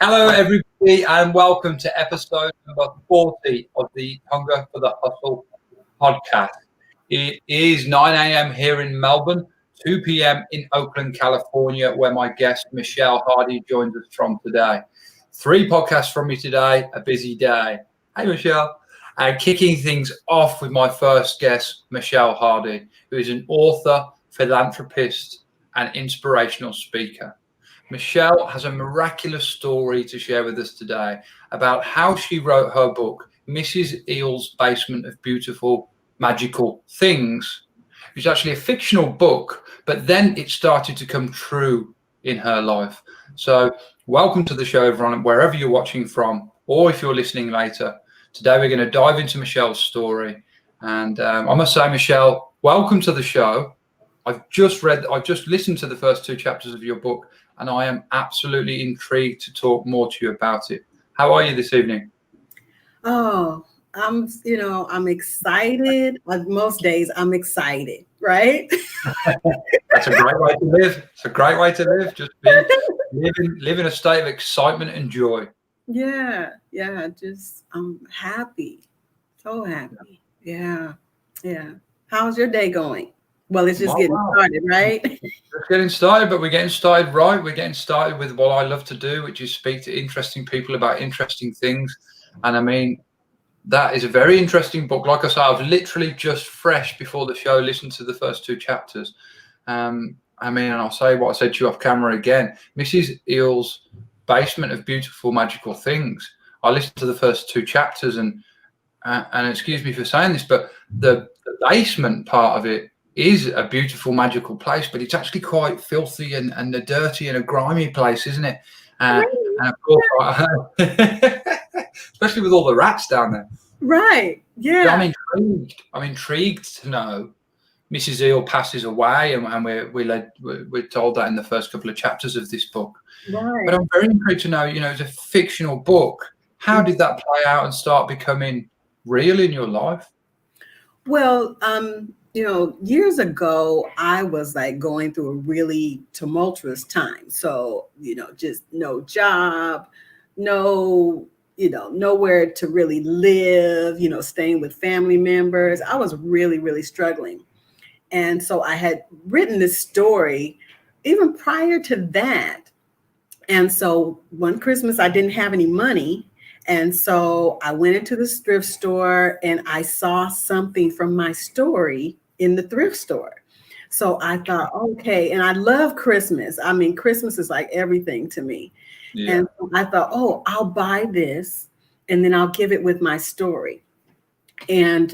Hello, everybody, and welcome to episode number 40 of the Hunger for the Hustle podcast. It is 9 a.m. here in Melbourne, 2 p.m. in Oakland, California, where my guest Michelle Hardy joins us from today. 3 podcasts from me today, a busy day. Hey, Michelle. And kicking things off with my first guest, Michelle Hardy, who is an author, philanthropist, and inspirational speaker. Michelle has a miraculous story to share with us today about how she wrote her book, Mrs. Eel's Basement of Beautiful Magical Things. It's actually a fictional book, but then it started to come true in her life. So welcome to the show, everyone, wherever you're watching from, or if you're listening later. Today we're going to dive into Michelle's story. And I must say, Michelle, welcome to the show. I've just listened to the first 2 chapters of your book, and I am absolutely intrigued to talk more to you about it. How are you this evening? Oh, I'm excited. Like most days, I'm excited, right? That's a great way to live. It's a great way to live. Just live in a state of excitement and joy. Yeah, just I'm happy. So happy. Yeah. How's your day going? Well, it's just getting started, right? We're getting started, but we're getting started right. We're getting started with what I love to do, which is speak to interesting people about interesting things. And I mean, that is a very interesting book. Like I say, I've literally just fresh before the show listened to the first 2 chapters. And I'll say what I said to you off camera again. Mrs. Eel's Basement of Beautiful Magical Things. I listened to the first 2 chapters, and excuse me for saying this, but the basement part of it is a beautiful, magical place, but it's actually quite filthy and a dirty and a grimy place, isn't it? And of course, especially with all the rats down there. Right. Yeah. I'm intrigued to know. Mrs. Eel passes away, and we're told that in the first couple of chapters of this book. Right. But I'm very intrigued to know, it's a fictional book. How did that play out and start becoming real in your life? Well, years ago, I was like going through a really tumultuous time. So, just no job, nowhere to really live, staying with family members. I was really, really struggling. And so I had written this story even prior to that. And so one Christmas, I didn't have any money. And so I went into the thrift store and I saw something from my story in the thrift store. So I thought, okay, and I love Christmas. I mean, Christmas is like everything to me. Yeah. And so I thought, oh, I'll buy this and then I'll give it with my story. And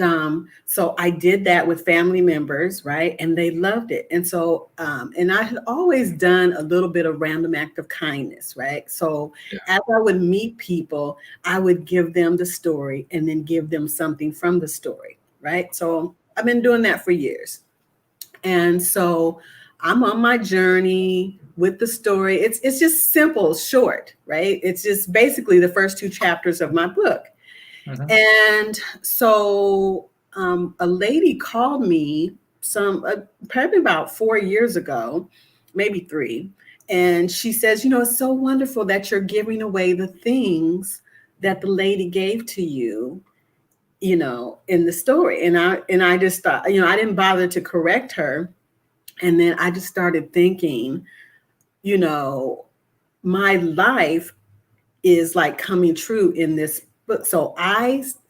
so I did that with family members, right? And they loved it. And so, and I had always done a little bit of random act of kindness, right? So as I would meet people, I would give them the story and then give them something from the story, right? So I've been doing that for years. And so I'm on my journey with the story. It's just simple, short, right? It's just basically the first 2 chapters of my book. Mm-hmm. And so a lady called me probably about 4 years ago, maybe 3. And she says, it's so wonderful that you're giving away the things that the lady gave to you, in the story. And I just thought, I didn't bother to correct her. And then I just started thinking, my life is like coming true in this book. So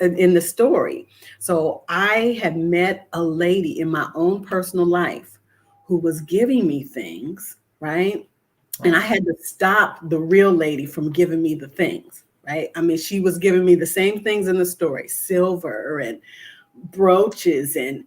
in the story, so I had met a lady in my own personal life who was giving me things, right? And I had to stop the real lady from giving me the things, right? I mean, she was giving me the same things in the story, silver and brooches and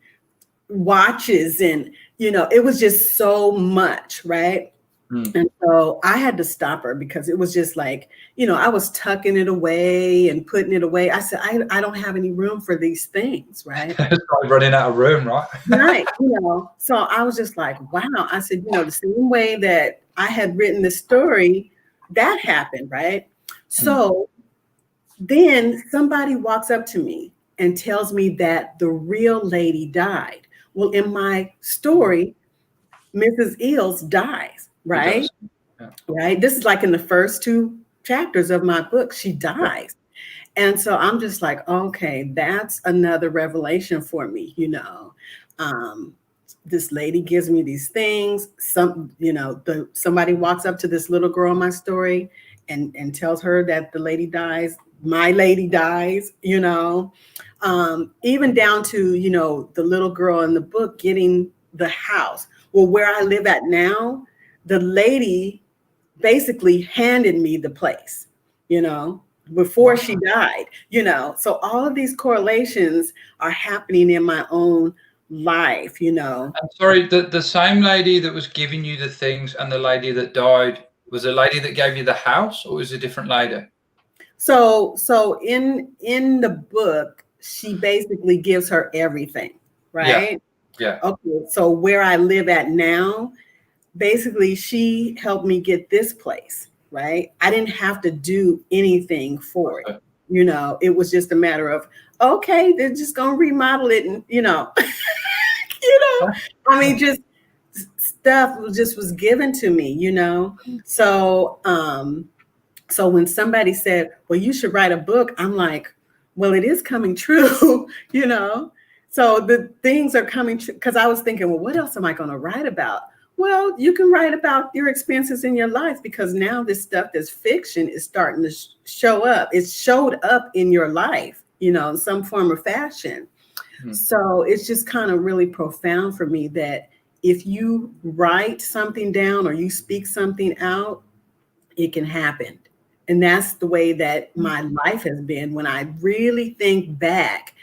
watches. And, it was just so much, right? And so I had to stop her because it was just like, I was tucking it away and putting it away. I said, I don't have any room for these things, right? It's like running out of room, right? Right. So I was just like, wow. I said, the same way that I had written the story, that happened, right? So then somebody walks up to me and tells me that the real lady died. Well, in my story, Mrs. Eel's dies. Right. Yeah. Right. This is like in the first 2 chapters of my book, she dies. And so I'm just like, okay, that's another revelation for me, this lady gives me these things. Somebody walks up to this little girl in my story and tells her that the lady dies, my lady dies, even down to, the little girl in the book getting the house. Well, where I live at now, the lady basically handed me the place, before she died, so all of these correlations are happening in my own life. I'm sorry, the same lady that was giving you the things and the lady that died was the lady that gave you the house, or was it a different lady? So in the book, she basically gives her everything, right? Yeah. Okay, so where I live at now, basically she helped me get this place, right? I didn't have to do anything for it. It was just a matter of, okay, they're just gonna remodel it, and I mean, just stuff was given to me, So when somebody said, well, you should write a book, I'm like, well, it is coming true, So the things are coming true, because I was thinking, well, what else am I going to write about? Well, you can write about your experiences in your life, because now this stuff that's fiction is starting to show up. It's showed up in your life, in some form or fashion. Mm-hmm. So it's just kind of really profound for me that if you write something down or you speak something out, it can happen. And that's the way that my life has been. When I really think back,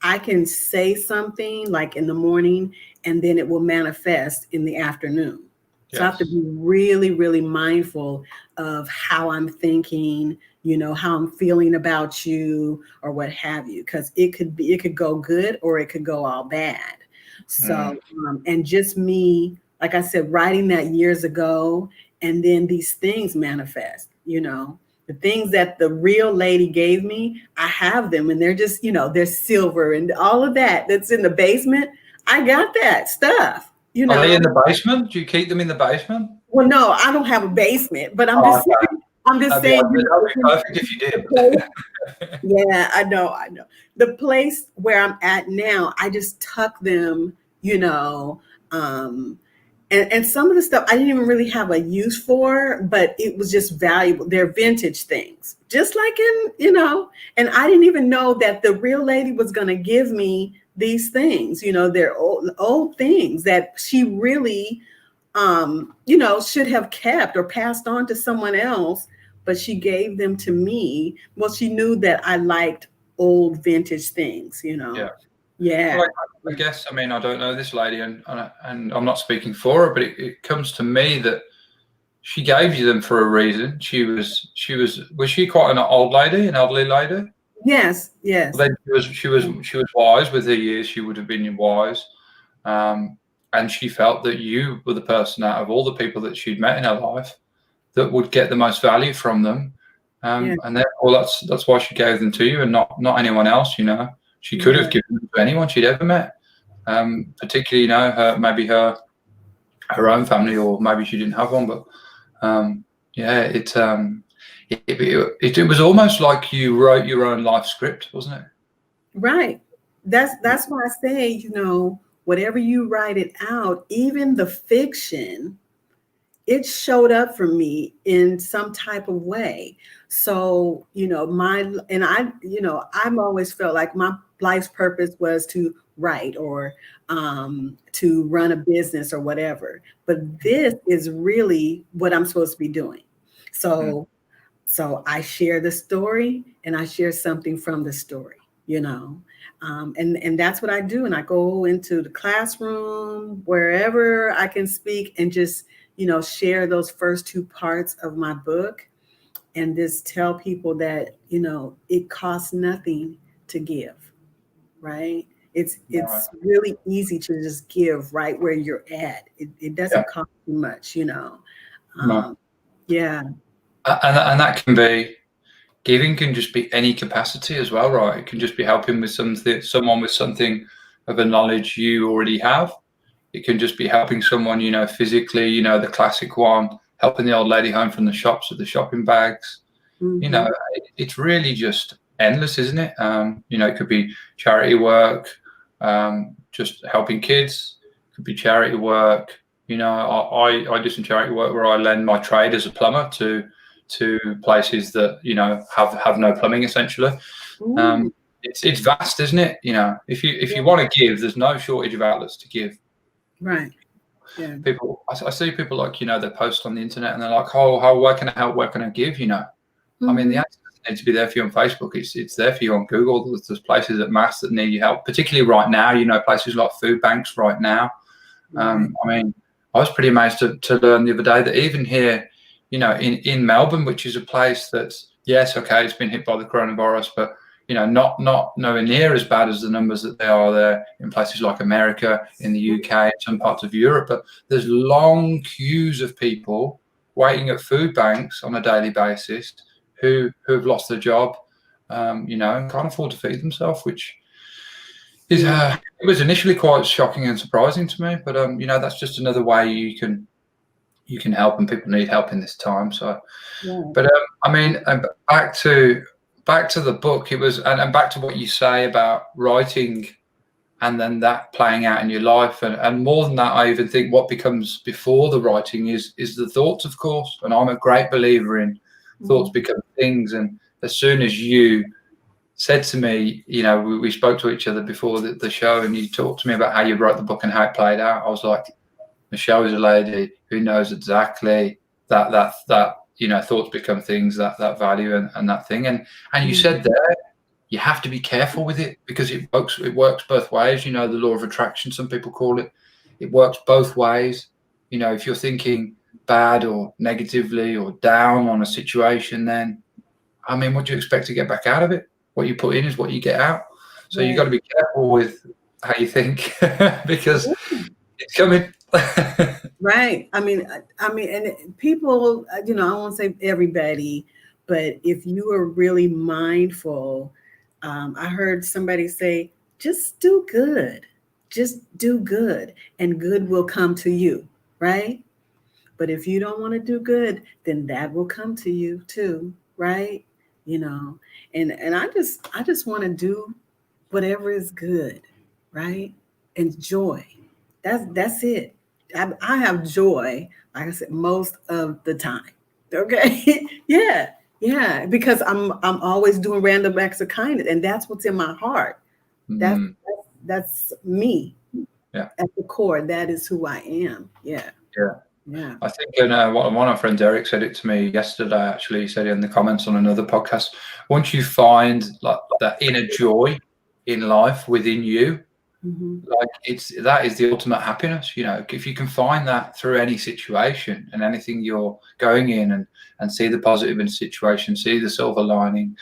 I can say something like in the morning, and then it will manifest in the afternoon. Yes. So I have to be really, really mindful of how I'm thinking, how I'm feeling about you or what have you, because it could go good or it could go all bad. So, and just me, like I said, writing that years ago, and then these things manifest, the things that the real lady gave me, I have them, and they're just, they're silver and all of that that's in the basement. I got that stuff, Are they in the basement? Do you keep them in the basement? Well, no, I don't have a basement, but I'm just saying. That'd be perfect if you did. Yeah, I know. The place where I'm at now, I just tuck them, and some of the stuff I didn't even really have a use for, but it was just valuable. They're vintage things, just like and I didn't even know that the real lady was going to give me these things, they're old things that she really, should have kept or passed on to someone else, but she gave them to me. Well, she knew that I liked old vintage things, Yeah. Well, I guess, I don't know this lady, and I'm not speaking for her, but it comes to me that she gave you them for a reason. Was she quite an old lady, an elderly lady? Yes. Well, then she was wise with her years. She would have been wise, and she felt that you were the person out of all the people that she'd met in her life that would get the most value from them, and therefore that's why she gave them to you and not anyone else. She could have given them to anyone she'd ever met, particularly maybe her own family, or maybe she didn't have one. But it was almost like you wrote your own life script, wasn't it? Right. That's why I say, whatever you write it out, even the fiction, it showed up for me in some type of way. So, I've always felt like my life's purpose was to write or to run a business or whatever. But this is really what I'm supposed to be doing. So I share the story, and I share something from the story, and that's what I do. And I go into the classroom, wherever I can speak, and just, share those first two parts of my book, and just tell people that, it costs nothing to give, right? It's really easy to just give right where you're at. It doesn't cost you much, No. Yeah. And that can be, giving can just be any capacity as well, right? It can just be helping with someone with something of a knowledge you already have. It can just be helping someone, physically, the classic one, helping the old lady home from the shops with the shopping bags. You know, it's really just endless, isn't it? You know, it could be charity work, just helping kids. It could be charity work. You know, I do some charity work where I lend my trade as a plumber to places that, you know, have no plumbing essentially. It's vast, isn't it? You know, if you want to give, there's no shortage of outlets to give. Right. Yeah. People, I see people like, you know, they post on the internet and they're like, oh, where can I help? Where can I give? You know, I mean, the answer doesn't need to be there for you on Facebook. It's there for you on Google. There's places at mass that need your help, particularly right now. You know, places like food banks right now. I mean, I was pretty amazed to learn the other day that even here, you know, in Melbourne, which is a place that's, yes, okay, it's been hit by the coronavirus, but, you know, not nowhere near as bad as the numbers that they are there in places like America, in the UK, some parts of Europe. But there's long queues of people waiting at food banks on a daily basis who have lost their job, you know, and can't afford to feed themselves, which is it was initially quite shocking and surprising to me. But you know, that's just another way you can help, and people need help in this time. So, but I mean, back to the book, it was, and back to what you say about writing and then that playing out in your life, and more than that, I even think what becomes before the writing is the thoughts, of course. And I'm a great believer in thoughts become things. And as soon as you said to me, you know, we spoke to each other before the show, and you talked to me about how you wrote the book and how it played out, I was like, Michelle is a lady who knows exactly that you know, thoughts become things, that value and that thing. And you said there, you have to be careful with it because it works both ways. You know, the law of attraction, some people call it. It works both ways. You know, if you're thinking bad or negatively or down on a situation, then, I mean, what do you expect to get back out of it? What you put in is what you get out. So you've got to be careful with how you think because it's coming. Right. I mean, and people, you know, I won't say everybody, but if you are really mindful, I heard somebody say, just do good, and good will come to you. Right. But if you don't want to do good, then that will come to you too. Right. You know, and I just want to do whatever is good. Right. And joy. That's it. I have joy, like I said, most of the time. Okay. Yeah. Because I'm always doing random acts of kindness, and that's what's in my heart. That's me. Yeah. At the core, that is who I am. Yeah. I think one of our friends, Eric, said it to me yesterday. Actually, he said it in the comments on another podcast. Once you find like that inner joy in life within you, like that is the ultimate happiness. You know, if you can find that through any situation and anything you're going in, and see the positive in the situation, see the silver lining,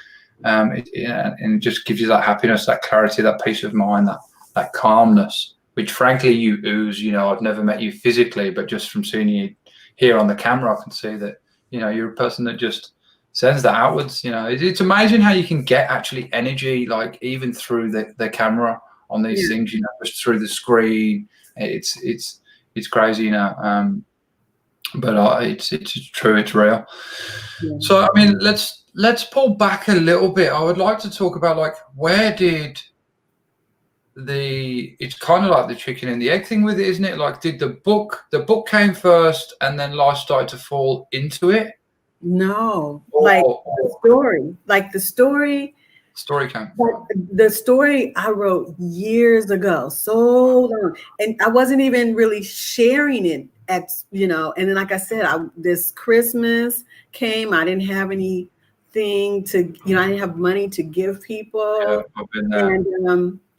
and it just gives you that happiness, that clarity, that peace of mind, that calmness, which frankly you ooze. You know, I've never met you physically, but just from seeing you here on the camera, I can see that, you know, you're a person that just sends that outwards. You know, it's amazing how you can get actually energy, like even through the camera on these things, you know, just through the screen. It's crazy, you know. But it's true, it's real. So I mean, let's pull back a little bit. I would like to talk about, like, where did it's kind of like the chicken and the egg thing with it, isn't it? Like, did the book came first and then life started to fall into it? No, the story came. The story I wrote years ago, so long, and I wasn't even really sharing it at, you know. And then, like I said, this Christmas came, I didn't have anything to, you know, I didn't have money to give people. Yeah, I've been there.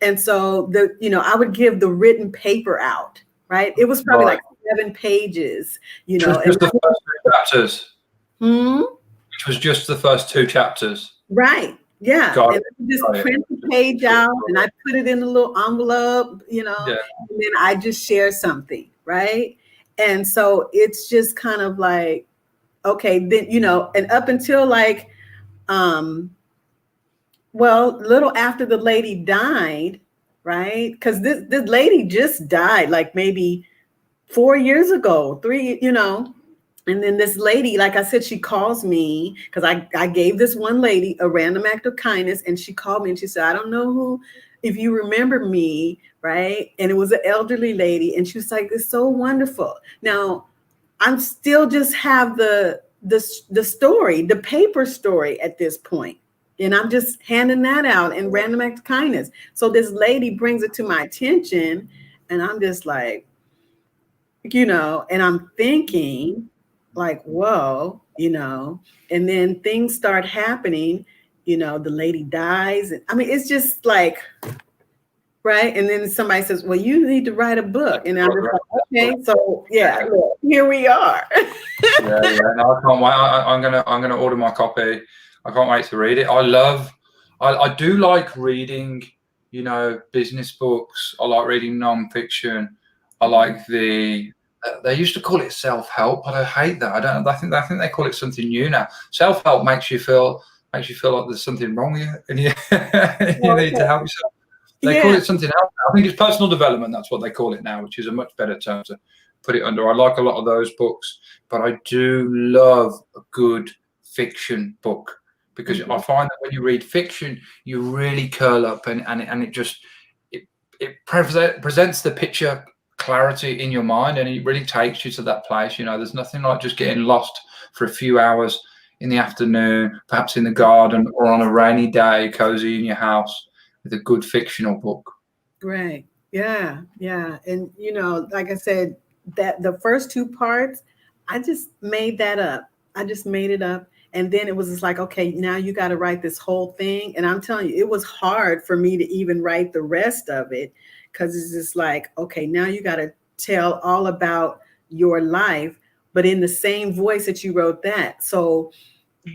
And so I would give the written paper out, right? It was probably like 7 pages, you know. Just the first 2 chapters. Which was just the first 2 chapters. Right. Yeah. And I just print the page out and I put it in a little envelope, you know, and then I just share something, right? And so it's just kind of like, okay, then, you know, and up until like, well, a little after the lady died, right? Because this lady just died like maybe 4 years ago, 3, you know. And then this lady, like I said, she calls me because I gave this one lady a random act of kindness, and she called me and she said, I don't know who, if you remember me, right? And it was an elderly lady, and she was like, it's so wonderful. Now, I'm still just have the story, the paper story at this point. And I'm just handing that out in random act of kindness. So this lady brings it to my attention, and I'm just like, and I'm thinking like, whoa, and then things start happening, the lady dies. And I mean, it's just like, right. And then somebody says, well, you need to write a book. And I'm just like, okay, so yeah, look, here we are. Yeah, no, I can't wait. I'm gonna order my copy. I can't wait to read it. I do like reading, business books. I like reading non-fiction. I like they used to call it self-help, but I hate that. I think they call it something new now. Self-help makes you feel like there's something wrong with you, and you need to help yourself. They call it something else. I think it's personal development. That's what they call it now, which is a much better term to put it under. I like a lot of those books, but I do love a good fiction book, because I find that when you read fiction, you really curl up, and it presents the picture clarity in your mind, and it really takes you to that place. There's nothing like just getting lost for a few hours in the afternoon, perhaps in the garden or on a rainy day, cozy in your house with a good fictional book. Right. Yeah. Yeah. And, like I said, that the first two parts, I just made that up. I just made it up. And then it was just like, okay, now you got to write this whole thing. And I'm telling you, it was hard for me to even write the rest of it, because it's just like, okay, now you got to tell all about your life, but in the same voice that you wrote that. So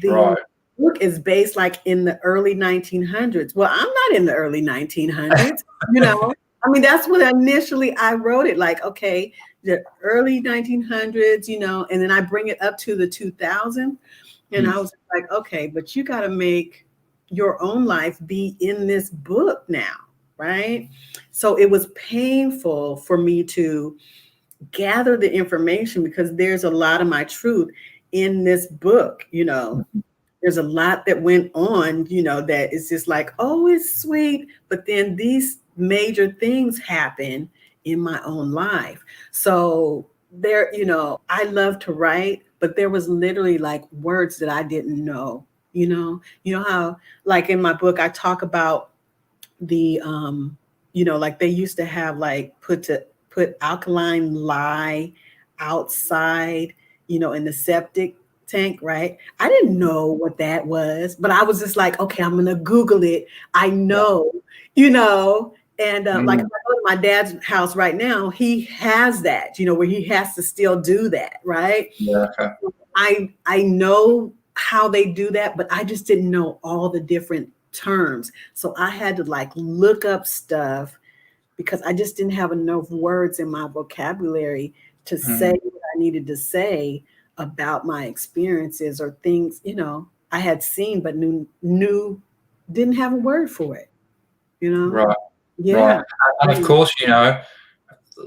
the book is based like in the early 1900s. Well, I'm not in the early 1900s, I mean, that's when initially I wrote it, like, okay, the early 1900s, and then I bring it up to the 2000s. And I was like, okay, but you got to make your own life be in this book now, right? So it was painful for me to gather the information, because there's a lot of my truth in this book. There's a lot that went on, that is just like, oh, it's sweet. But then these major things happen in my own life. So there, I love to write, but there was literally like words that I didn't know, how, like in my book, I talk about the, like they used to have like put alkaline lye outside, in the septic tank, right? I didn't know what that was, but I was just like, okay, I'm gonna Google it. I know, and like if I go to my dad's house right now, he has that, where he has to still do that, right? Yeah. Okay. I know how they do that, but I just didn't know all the different terms. So I had to like look up stuff, because I just didn't have enough words in my vocabulary to say what I needed to say about my experiences or things, I had seen, but knew didn't have a word for it, Right. Yeah. Right. And of course,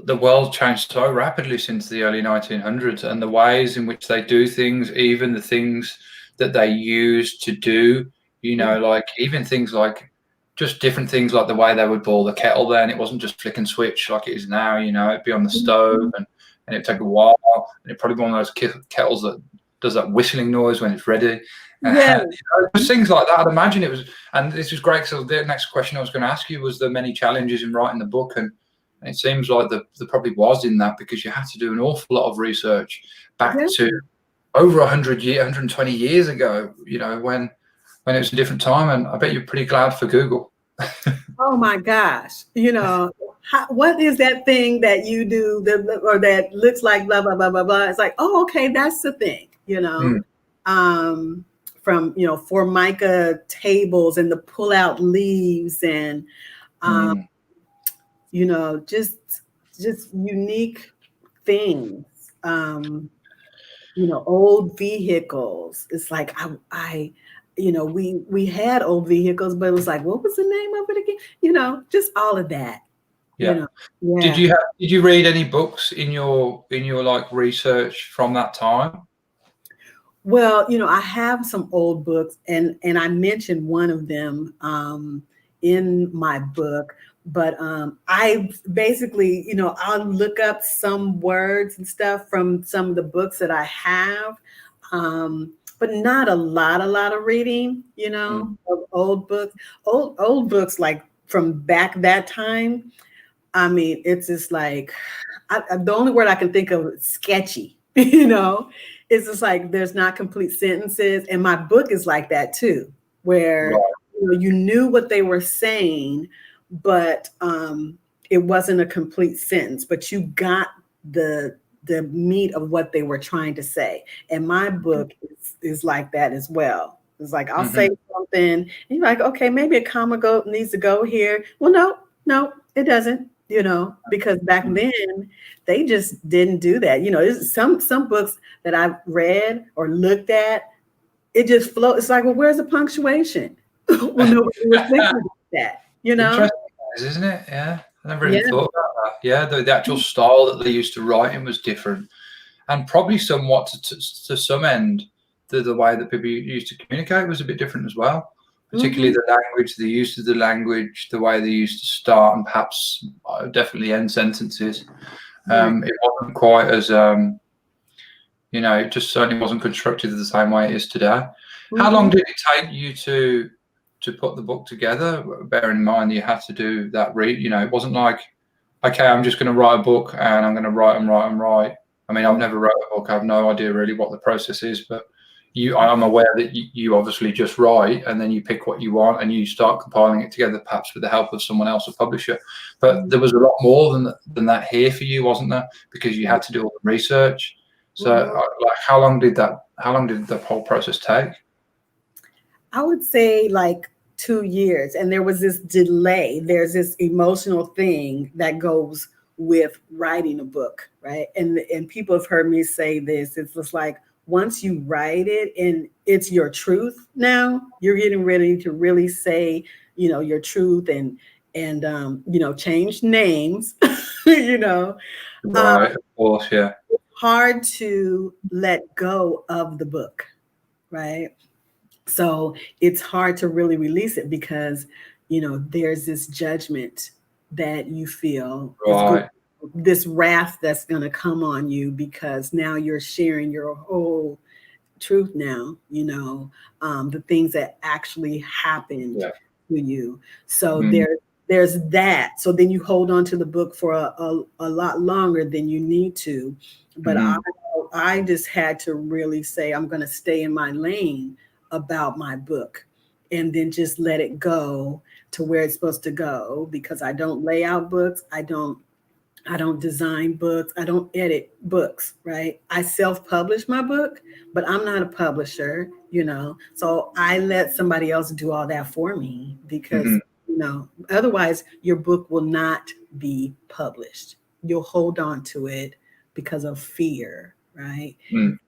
the world changed so rapidly since the early 1900s, and the ways in which they do things, even the things that they used to do, like even things like just different things, like the way they would boil the kettle then. It wasn't just flick and switch like it is now, it'd be on the stove, and it'd take a while, and it'd probably be one of those kettles that does that whistling noise when it's ready. Just things like that. I'd imagine it was, and this was great, because the next question I was going to ask you was the many challenges in writing the book, and it seems like there probably was in that, because you had to do an awful lot of research back to over 120 years ago, when it was a different time. And I bet you're pretty glad for Google. Oh my gosh. What is that thing that you do or that looks like blah, blah, blah, blah, blah. It's like, oh, okay, that's the thing, from, Formica tables and the pull out leaves and, just unique things, old vehicles. It's like, we had old vehicles, but it was like, what was the name of it again? Just all of that. Yeah. Did you read any books in your like research from that time? Well, I have some old books, and I mentioned one of them in my book. But I basically, I'll look up some words and stuff from some of the books that I have, but not a lot of reading, Mm. of old books, old books like from back that time. I mean, it's just like the only word I can think of is sketchy. It's just like there's not complete sentences, and my book is like that too, where Right. you knew what they were saying, but it wasn't a complete sentence, but you got the meat of what they were trying to say. And my book is like that as well. It's like I'll Hmm. say something, and you're like, okay, maybe a comma needs to go here. Well, no, no, it doesn't. Because back then they just didn't do that. There's some books that I've read or looked at, it just flows. It's like, well, where's the punctuation? Well, nobody was thinking about that. Interesting, isn't it? Yeah, I never Yeah. even thought about that. Yeah, the actual style that they used to write in was different, and probably somewhat to some end, the way that people used to communicate was a bit different as well. Particularly Mhm. the language, the use of the language, the way they used to start and perhaps definitely end sentences. Right. It wasn't quite as it just certainly wasn't constructed the same way it is today. How long Mhm. did it take you to put the book together? Bearing in mind you had to do that read. It wasn't like, okay, I'm just going to write a book and I'm going to write and write and write. I mean, I've never wrote a book. I have no idea really what the process is, but I'm aware that you obviously just write and then you pick what you want and you start compiling it together, perhaps with the help of someone else, a publisher. But Mhm. there was a lot more than that here for you, wasn't there? Because you had to do all the research. So, Mhm. like, how long did the whole process take? I would say like 2 years. And there was this delay. There's this emotional thing that goes with writing a book, right? And people have heard me say this. It's just like once you write it and it's your truth now, you're getting ready to really say, your truth and change names, you know. Um, Right, of course, yeah. hard to let go of the book, right? So it's hard to really release it because, there's this judgment that you feel is going, Right. this wrath that's going to come on you because now you're sharing your whole truth now, the things that actually happened Yeah. to you. So Mm. there's that. So then you hold on to the book for a lot longer than you need to. But I Mhm. I just had to really say I'm going to stay in my lane about my book and then just let it go to where it's supposed to go because I don't lay out books. I don't design books. I don't edit books, right? I self-publish my book, but I'm not a publisher. So I let somebody else do all that for me because, Mhm. otherwise your book will not be published. You'll hold on to it because of fear, right? Mm.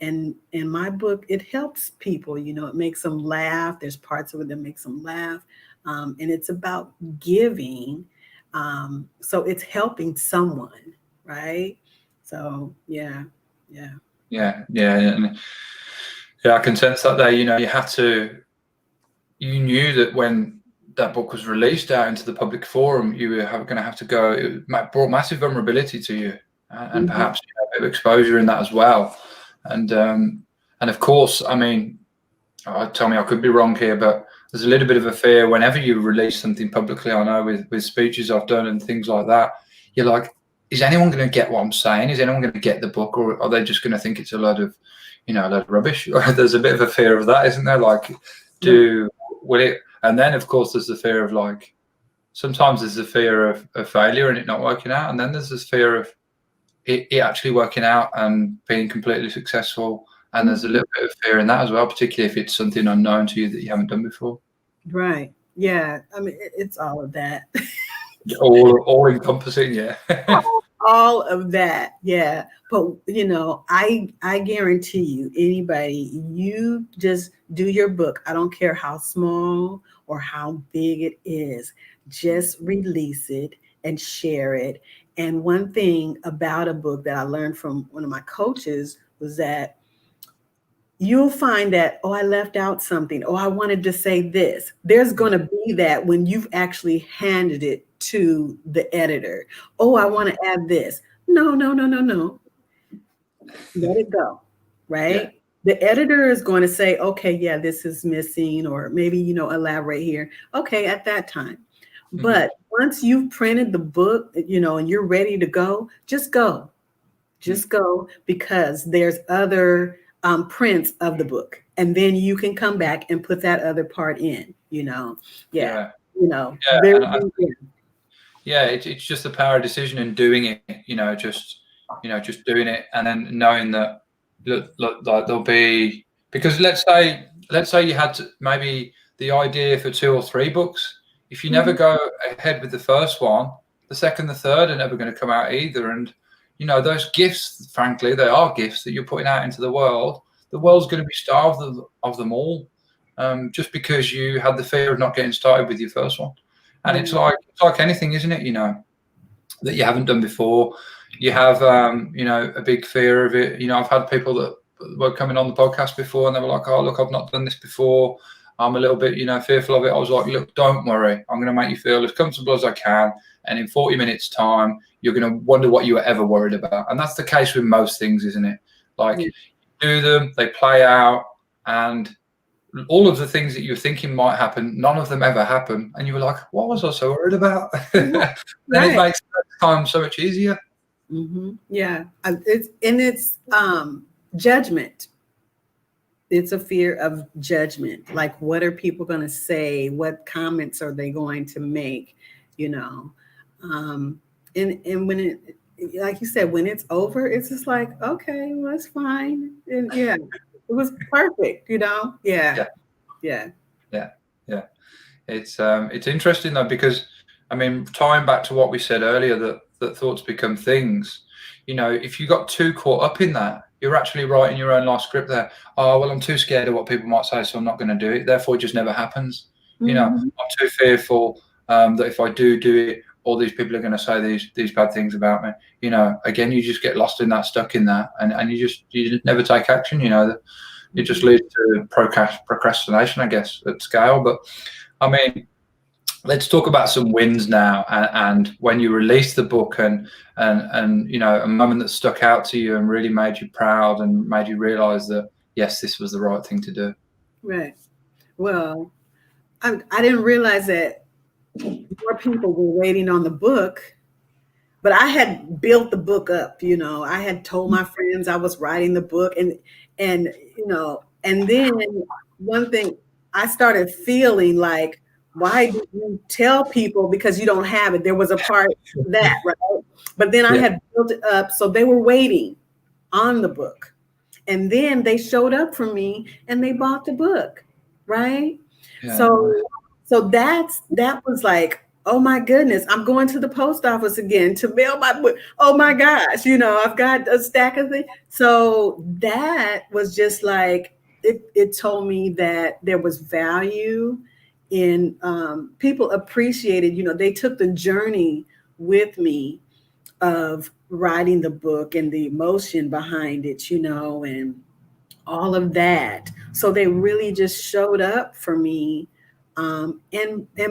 And in my book, it helps people, it makes them laugh. There's parts of it that makes them laugh. And it's about giving, so it's helping someone, right? So yeah, yeah. Yeah, yeah, and yeah, I can sense that there. You knew that when that book was released out into the public forum, you were going to have to go. It brought massive vulnerability to you, and Mhm. perhaps a bit of exposure in that as well. And of course, I mean, tell me I could be wrong here, but there's a little bit of a fear whenever you release something publicly. I know with speeches I've done and things like that, you're like, is anyone going to get what I'm saying? Is anyone going to get the book, or are they just going to think it's a load of rubbish? There's a bit of a fear of that, isn't there? Like, Right. will it? And then of course there's the fear of like, sometimes there's the fear of failure and it not working out, and then there's this fear of it actually working out and being completely successful. And there's a Mhm. little bit of fear in that as well, particularly if it's something unknown to you that you haven't done before. Right. Yeah. I mean, it's all of that. All encompassing, yeah. All of that, yeah. But I guarantee you, anybody, you just do your book. I don't care how small or how big it is, just release it and share it. And one thing about a book that I learned from one of my coaches was that you'll find that, oh, I left out something. Oh, I wanted to say this. There's going to be that when you've actually handed it to the editor. Oh, I want to add this. No, no, no, no, no. Let it go, Yeah. right? The editor is going to say, okay, yeah, this is missing, or maybe, elaborate here. Okay, at that time. But once you've printed the book, and you're ready to go, just go. Just go, because there's other prints of the book. And then you can come back and put that other part in, Yeah. Yeah. Very, And it's just the power of decision and doing it, just doing it, and then knowing that look, like there'll be, because let's say you had maybe the idea for 2 or 3 books. If you never go ahead with the first one, the second, the third are never going to come out either. And those gifts, frankly, they are gifts that you're putting out into the world. The world's going to be starved of them all, just because you had the fear of not getting started with your first one. And it's like anything, isn't it? That you haven't done before. You have, a big fear of it. I've had people that were coming on the podcast before, and they were like, "Oh, look, I've not done this before. I'm a little bit, fearful of it." I was like, "Look, don't worry. I'm going to make you feel as comfortable as I can. And in 40 minutes time, you're going to wonder what you were ever worried about." And that's the case with most things, isn't it? Like, you do them, they play out, and all of the things that you're thinking might happen, none of them ever happen. And you were like, what was I so worried about? Then it makes time so much easier. Yeah. It's judgment. It's a fear of judgment. Like, what are people going to say? What comments are they going to make? And when it, like you said, when it's over, it's just like, okay, well, it's fine. And it was perfect, Yeah. It's interesting though, because tying back to what we said earlier, that thoughts become things. If you got too caught up in that, you're actually writing your own life script there. Oh, well, I'm too scared of what people might say, so I'm not going to do it. Therefore, it just never happens. I'm too fearful that if I do it, all these people are going to say these bad things about me. Again, you just get lost in that, stuck in that, and you just never take action. It just leads to procrastination, I guess, at scale. But let's talk about some wins now, and when you released the book, and a moment that stuck out to you and really made you proud and made you realize that yes, this was the right thing to do. Right. Well, I didn't realize that more people were waiting on the book, but I had built the book up. I had told my friends I was writing the book, and then one thing I started feeling like, why did you tell people, because you don't have it? There was a part of that, right? But then I had built it up, so they were waiting on the book, and then they showed up for me and they bought the book, right? So that was like, oh my goodness, I'm going to the post office again to mail my book. Oh my gosh, I've got a stack of things. So that was just like, it told me that there was value in, people appreciated, they took the journey with me of writing the book and the emotion behind it, and all of that. So they really just showed up for me, and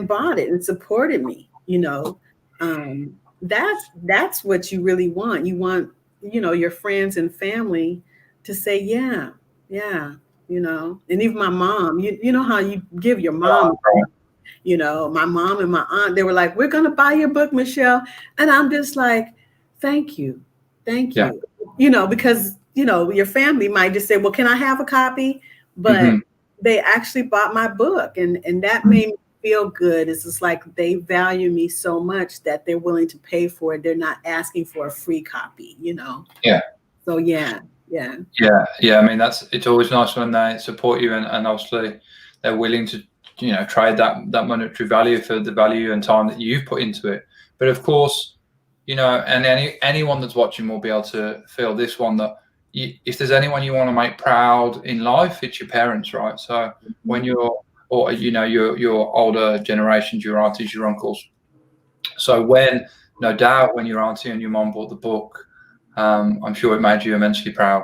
bought it and supported me. That's what you really want. You want, your friends and family to say, yeah, and even my mom, you know how you give your mom, my mom and my aunt, they were like, we're going to buy your book, Michelle. And I'm just like, thank you. Because, your family might just say, well, can I have a copy? But they actually bought my book, and that made me feel good. It's just like they value me so much that they're willing to pay for it. They're not asking for a free copy, Yeah. So yeah. It's always nice when they support you, and obviously they're willing to trade that monetary value for the value and time that you've put into it. But of course, and anyone that's watching will be able to feel this one, that if there's anyone you want to make proud in life, it's your parents, right? So when you're, or your older generations, your aunties, your uncles. So no doubt when your auntie and your mom bought the book, I'm sure it made you immensely proud.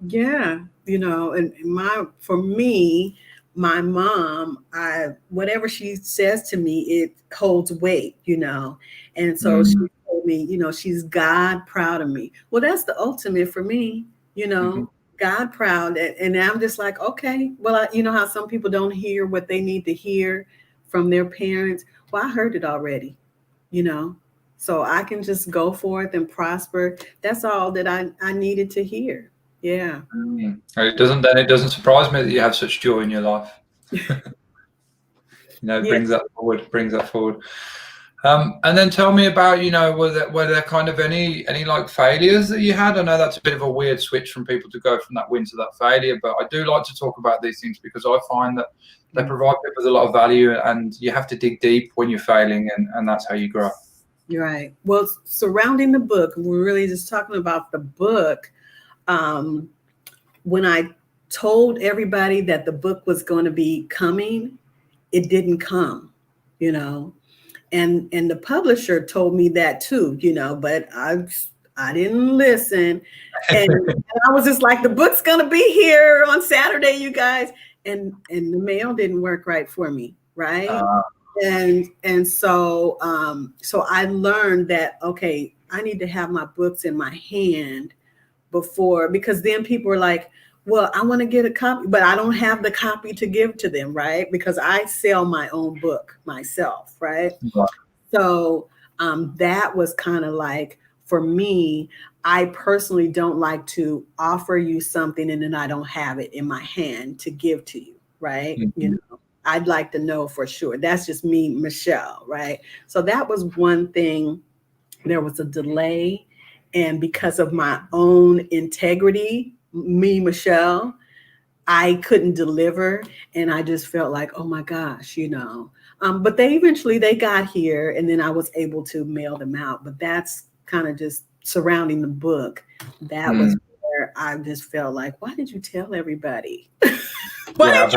Yeah, and for me, my mom, whatever she says to me, it holds weight, and so she told me, she's God proud of me. Well, that's the ultimate for me, God proud. And I'm just like, okay, well, you know how some people don't hear what they need to hear from their parents. Well, I heard it already, so I can just go forth and prosper. That's all that I needed to hear. Yeah. It doesn't surprise me that you have such joy in your life. It brings that forward. And then tell me about, were there kind of any like failures that you had? I know that's a bit of a weird switch from people to go from that win to that failure, but I do like to talk about these things because I find that they provide people with a lot of value, and you have to dig deep when you're failing, and that's how you grow. You're right. Well, surrounding the book, we're really just talking about the book. When I told everybody that the book was going to be coming, it didn't come, and the publisher told me that too, but I didn't listen. And I was just like, the book's going to be here on Saturday, you guys. And the mail didn't work right for me. Right. And so I learned that, okay, I need to have my books in my hand because then people are like, well, I want to get a copy, but I don't have the copy to give to them, right? Because I sell my own book myself, right? Wow. So that was kind of like, for me, I personally don't like to offer you something and then I don't have it in my hand to give to you, right? Mm-hmm. I'd like to know for sure. That's just me, Michelle, right? So that was one thing. There was a delay. And because of my own integrity, me, Michelle, I couldn't deliver. And I just felt like, oh my gosh, but they got here, and then I was able to mail them out. But that's kind of just surrounding the book. That was where I just felt like, why did you tell everybody? Why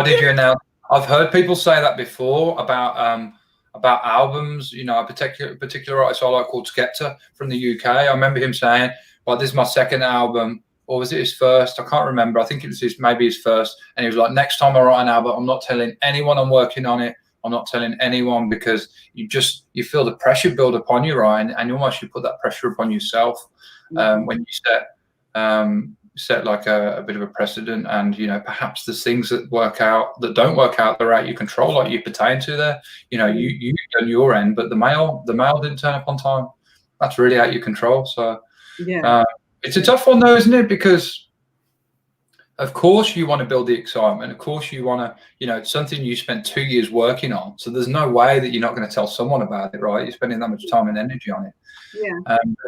did you announce? I've heard people say that before about albums. A particular artist I like called Skepta from the UK. I remember him saying, "Well, this is my second album." Or was it his first? I can't remember. I think it was maybe his first. And he was like, next time I write an album, I'm not telling anyone I'm working on it. I'm not telling anyone, because you feel the pressure build upon you, Ryan, and you put that pressure upon yourself when you set like a bit of a precedent. And, perhaps there's things that don't work out, they're out your control, like you pertain to there. You've done your end, but the mail didn't turn up on time. That's really out your control. So, yeah. It's a tough one though, isn't it? Because of course you want to build the excitement. Of course you want to, it's something you spent 2 years working on. So there's no way that you're not going to tell someone about it, right? You're spending that much time and energy on it. Yeah.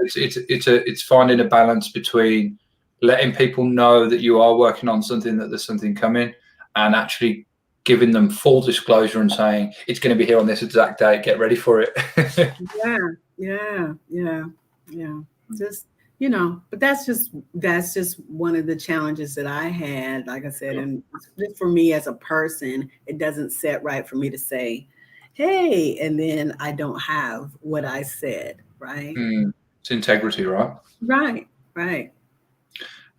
It's finding a balance between letting people know that you are working on something, that there's something coming, and actually giving them full disclosure and saying it's going to be here on this exact date. Get ready for it. Yeah. Just, but that's just one of the challenges that I had, like I said, and just for me as a person, it doesn't set right for me to say, hey, and then I don't have what I said, right? It's integrity, right? Right.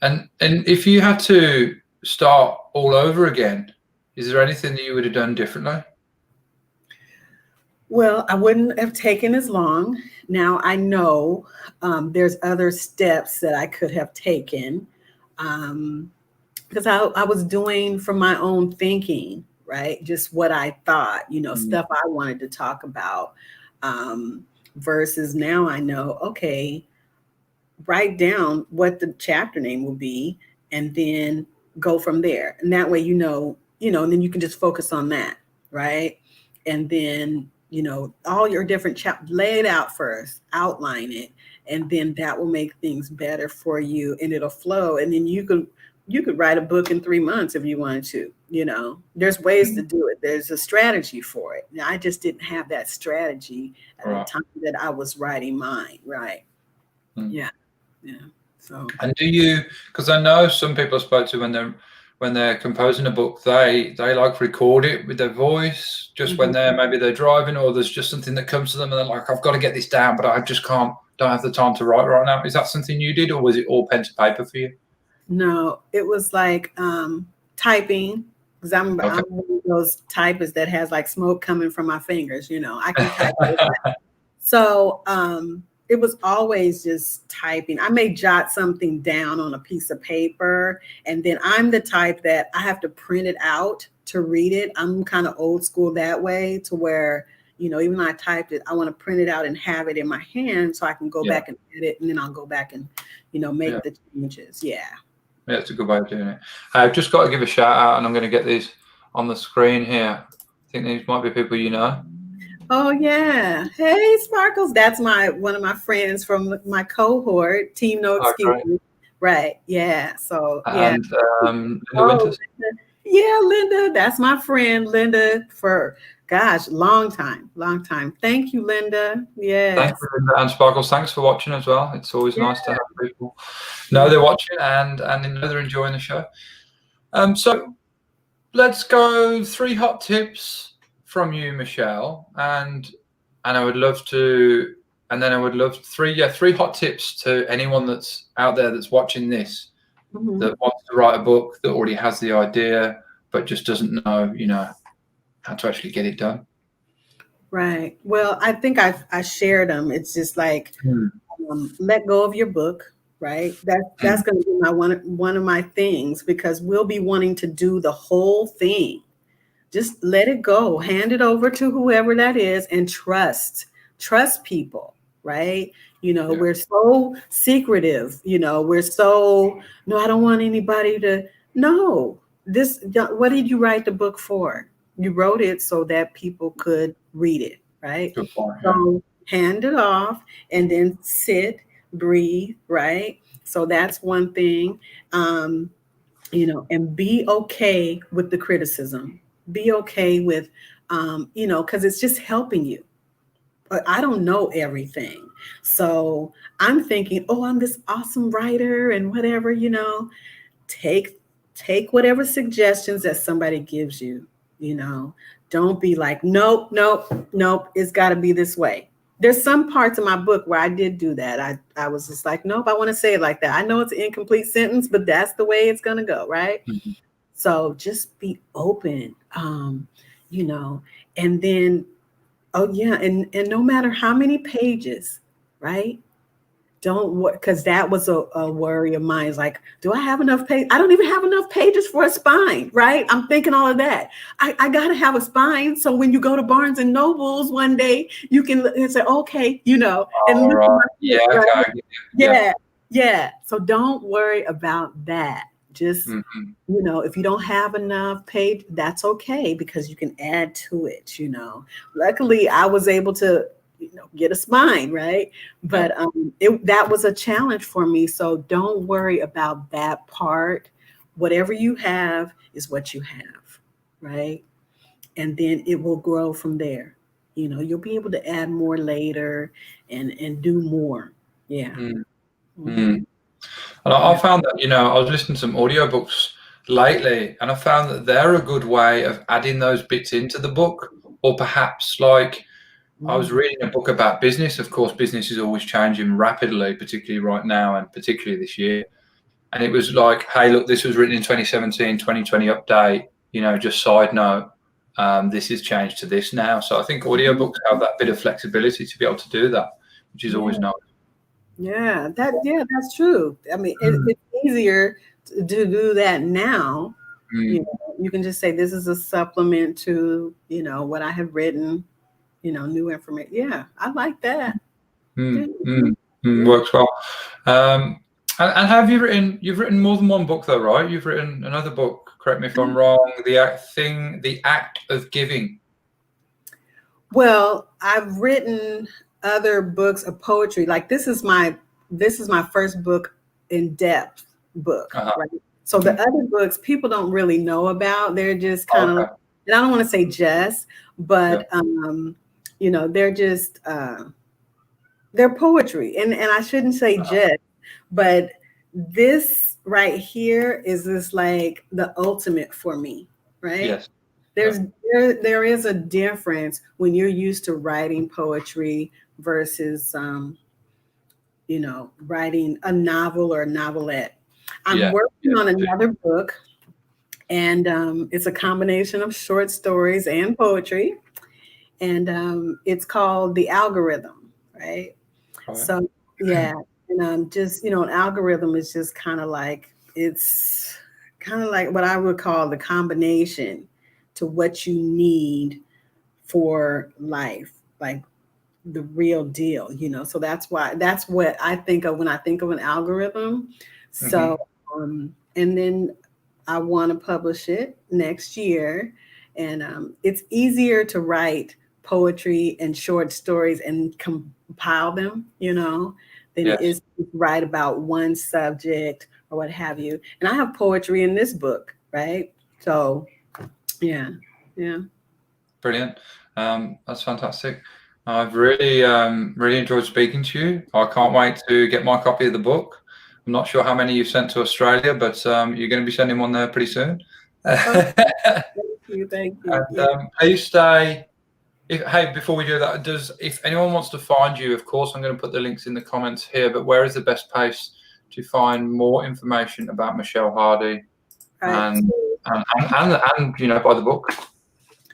And if you had to start all over again, is there anything that you would have done differently? Well, I wouldn't have taken as long. Now I know there's other steps that I could have taken because I was doing from my own thinking, right? Just what I thought, stuff I wanted to talk about versus now I know, okay, write down what the chapter name will be and then go from there. And that way, and then you can just focus on that, right? And then all your different chapters, lay it out first, outline it, and then that will make things better for you and it'll flow. And then you could write a book in 3 months if you wanted to, there's ways to do it. There's a strategy for it. Now, I just didn't have that strategy at the time that I was writing mine. Right. Yeah. So. And because I know some people I spoke to when they're when they're composing a book, they like record it with their voice just when they're driving, or there's just something that comes to them and they're like, I've got to get this down, but I just don't have the time to write right now. Is that something you did, or was it all pen to paper for you? No, it was like typing, because I'm one of those typists that has like smoke coming from my fingers. I can type it. So it was always just typing. I may jot something down on a piece of paper, and then I'm the type that I have to print it out to read it. I'm kind of old school that way, to where, even though I typed it, I want to print it out and have it in my hand so I can go back and edit, and then I'll go back and, make the changes. Yeah. Yeah, it's a good way of doing it. I've just got to give a shout out, and I'm going to get these on the screen here. I think these might be people you know. Oh yeah. Hey, Sparkles. That's one of my friends from my cohort, Team No Excuses. Right. Yeah. So and, Linda Winters. Yeah, Linda. That's my friend, Linda, for long time. Thank you, Linda. Yes. Thank you, Linda. And Sparkles, thanks for watching as well. It's always nice to have people know they're watching and know they're enjoying the show. So let's go 3 hot tips from you, Michelle, and I would love to, and then I would love 3 hot tips to anyone that's out there that's watching this, that wants to write a book, that already has the idea but just doesn't know, how to actually get it done. Right. Well, I think I shared them. It's just like let go of your book. Right. That's going to be my one of my things, because we'll be wanting to do the whole thing. Just let it go, hand it over to whoever that is, and trust people. Right. We're so secretive, we're so, no, I don't want anybody to know this. What did you write the book for? You wrote it so that people could read it. Right. Good point, So hand it off, and then sit, breathe. Right. So that's one thing, and be okay with the criticism. Be okay with, because it's just helping you. But I don't know everything. So I'm thinking, oh, I'm this awesome writer and whatever, take whatever suggestions that somebody gives you, don't be like, nope, it's got to be this way. There's some parts of my book where I did do that. I was just like, nope, I want to say it like that. I know it's an incomplete sentence, but that's the way it's going to go. Right. So just be open, and then, and no matter how many pages, right? Don't, because that was a worry of mine. It's like, do I have enough pages? I don't even have enough pages for a spine, right? I'm thinking all of that. I got to have a spine. So when you go to Barnes and Nobles one day, you can say, okay, and look yeah. So don't worry about that. Just, if you don't have enough page, that's okay, because you can add to it, Luckily, I was able to, get a spine, right? But that was a challenge for me. So don't worry about that part. Whatever you have is what you have, right? And then it will grow from there. You'll be able to add more later and do more. Yeah. And I found that, I was listening to some audiobooks lately, and I found that they're a good way of adding those bits into the book. Or perhaps, like, I was reading a book about business. Of course, business is always changing rapidly, particularly right now and particularly this year. And it was like, hey, look, this was written in 2017, 2020 update, just side note, this has changed to this now. So I think audiobooks have that bit of flexibility to be able to do that, which is always nice. Yeah, that's true. I mean, it's easier to do that now. You can just say, this is a supplement to, what I have written, new information. Yeah, I like that. Works well. And have you've written more than one book though, right? You've written another book, correct me if I'm wrong, The Act of Giving. Well, I've written other books of poetry. Like this is my first book, in depth book, right? So the other books people don't really know about. They're just kind of, and I don't want to say just, but they're just they're poetry, and I shouldn't say just, but this right here is just like the ultimate for me, right? Yes. There's there is a difference when you're used to writing poetry versus writing a novel or a novelette. I'm working on another book, and it's a combination of short stories and poetry, and it's called The Algorithm, right? So yeah, and just an algorithm is just kind of like it's kind of like what I would call the combination to what you need for life, like the real deal, So that's what I think of when I think of an algorithm. So, and then I want to publish it next year, and it's easier to write poetry and short stories and compile them, than it is to write about one subject or what have you. And I have poetry in this book, right? So, yeah. Brilliant. That's fantastic. I've really enjoyed speaking to you. I can't wait to get my copy of the book. I'm not sure how many you've sent to Australia, but you're going to be sending one there pretty soon. Thank you. And, please stay. Before we do that, if anyone wants to find you, of course, I'm going to put the links in the comments here. But where is the best place to find more information about Michelle Hardy and buy the book?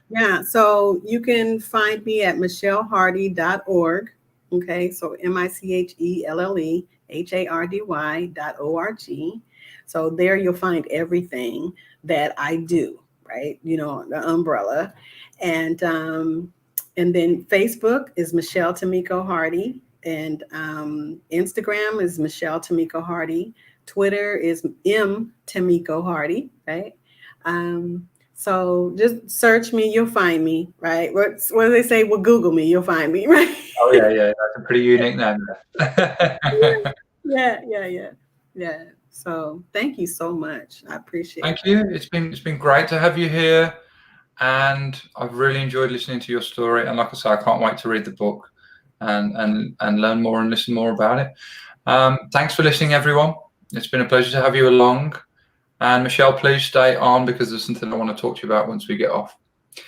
Yeah, so you can find me at michellehardy.org. Okay, so MICHELLEHARDY.org. So there you'll find everything that I do, right? The umbrella. And then Facebook is Michelle Tamiko Hardy, and Instagram is Michelle Tamiko Hardy. Twitter is M Tamiko Hardy, right? So just search me, you'll find me, right? What do they say? Well, Google me, you'll find me, right? Oh yeah, that's a pretty unique name. Yeah. So thank you so much. I appreciate it. Thank you. It's been great to have you here, and I've really enjoyed listening to your story. And like I say, I can't wait to read the book and learn more and listen more about it. Thanks for listening, everyone. It's been a pleasure to have you along. And Michelle, please stay on because there's something I want to talk to you about once we get off. Okay.